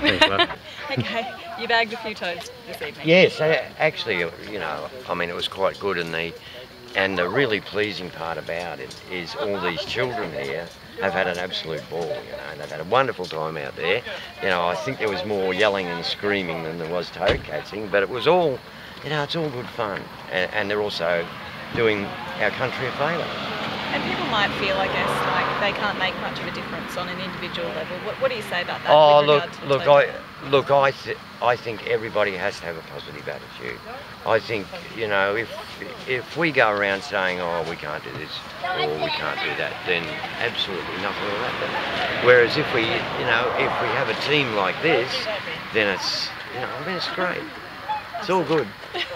Thanks, love. Okay, you bagged a few toads this evening. Yes, actually, you know, I mean, it was quite good, and the really pleasing part about it is all these children here have had an absolute ball, you know, and they've had a wonderful time out there. You know, I think there was more yelling and screaming than there was toad catching, but it was all, you know, it's all good fun, and they're also doing our country a favour. And people might feel, I guess, like they can't make much of a difference on an individual level. What do you say about that? Oh, with I think everybody has to have a positive attitude. I think, you know, if we go around saying, oh, we can't do this or we can't do that, then absolutely nothing will happen. Whereas if we have a team like this, then it's, you know, I mean, it's great. It's all good.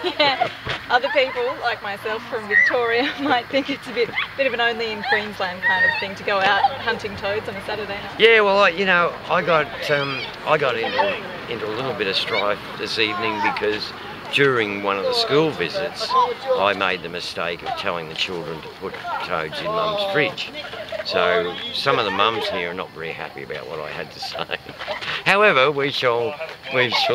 Yeah. Other people, like myself from Victoria, might think it's a bit of an only in Queensland kind of thing to go out hunting toads on a Saturday night. Yeah, well, you know, I got into a little bit of strife this evening because during one of the school visits, I made the mistake of telling the children to put toads in Mum's fridge. So some of the mums here are not very happy about what I had to say. However, we shall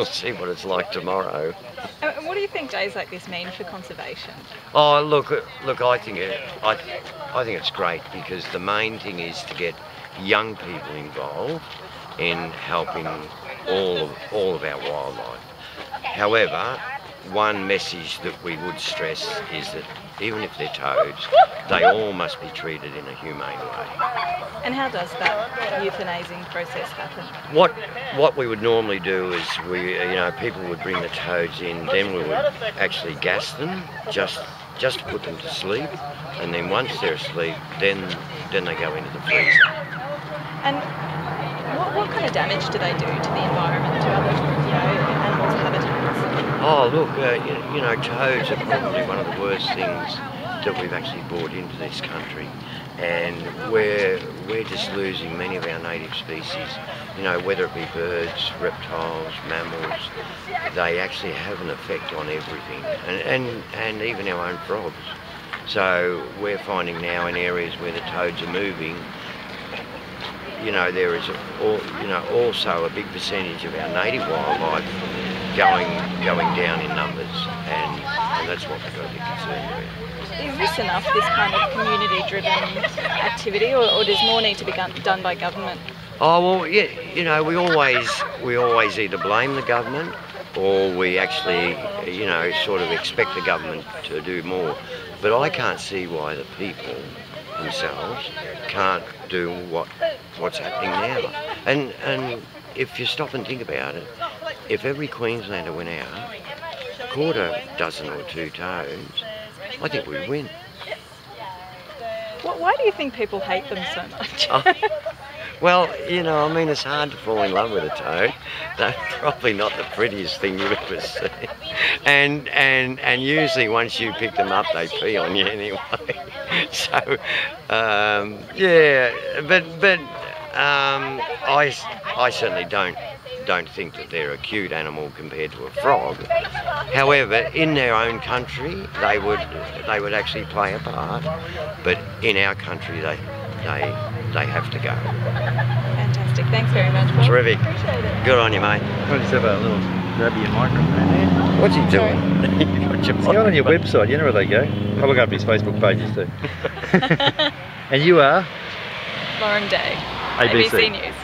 see what it's like tomorrow. And what do you think days like this mean for conservation? Oh, look! I think it's great because the main thing is to get young people involved in helping all of our wildlife. However, one message that we would stress is that even if they're toads, they all must be treated in a humane way. And how does that euthanizing process happen? What we would normally do is people would bring the toads in, then we would actually gas them just to put them to sleep, and then once they're asleep, then they go into the freezer. And what kind of damage do they do to the environment, to other animals' habitats? Oh, look, toads are probably one of the worst things that we've actually brought into this country, and we're just losing many of our native species. You know, whether it be birds, reptiles, mammals, they actually have an effect on everything, and even our own frogs. So we're finding now in areas where the toads are moving, you know, there is also a big percentage of our native wildlife going down in numbers, and that's what we've got to be concerned about. Is this enough, this kind of community-driven activity, or does more need to be done by government? Oh well, yeah, you know, we always either blame the government or we actually, sort of expect the government to do more. But I can't see why the people themselves can't do what's happening now. And if you stop and think about it, if every Queenslander went out, caught a dozen or two toads, I think we'd win. Why do you think people hate them so much? Well, you know, I mean, it's hard to fall in love with a toad. They're probably not the prettiest thing you've ever seen. And usually once you pick them up, they pee on you anyway. So, yeah, but I certainly don't think that they're a cute animal compared to a frog. However, in their own country, they would actually play a part. But in our country, they have to go. Fantastic. Thanks very much, Paul. Terrific. Appreciate it. Good on you, mate. I'll just have a little grab your microphone there. What's he doing? It's on your website, you know where they go. I'll look up his Facebook pages too. And you are? Lauren Day, ABC News.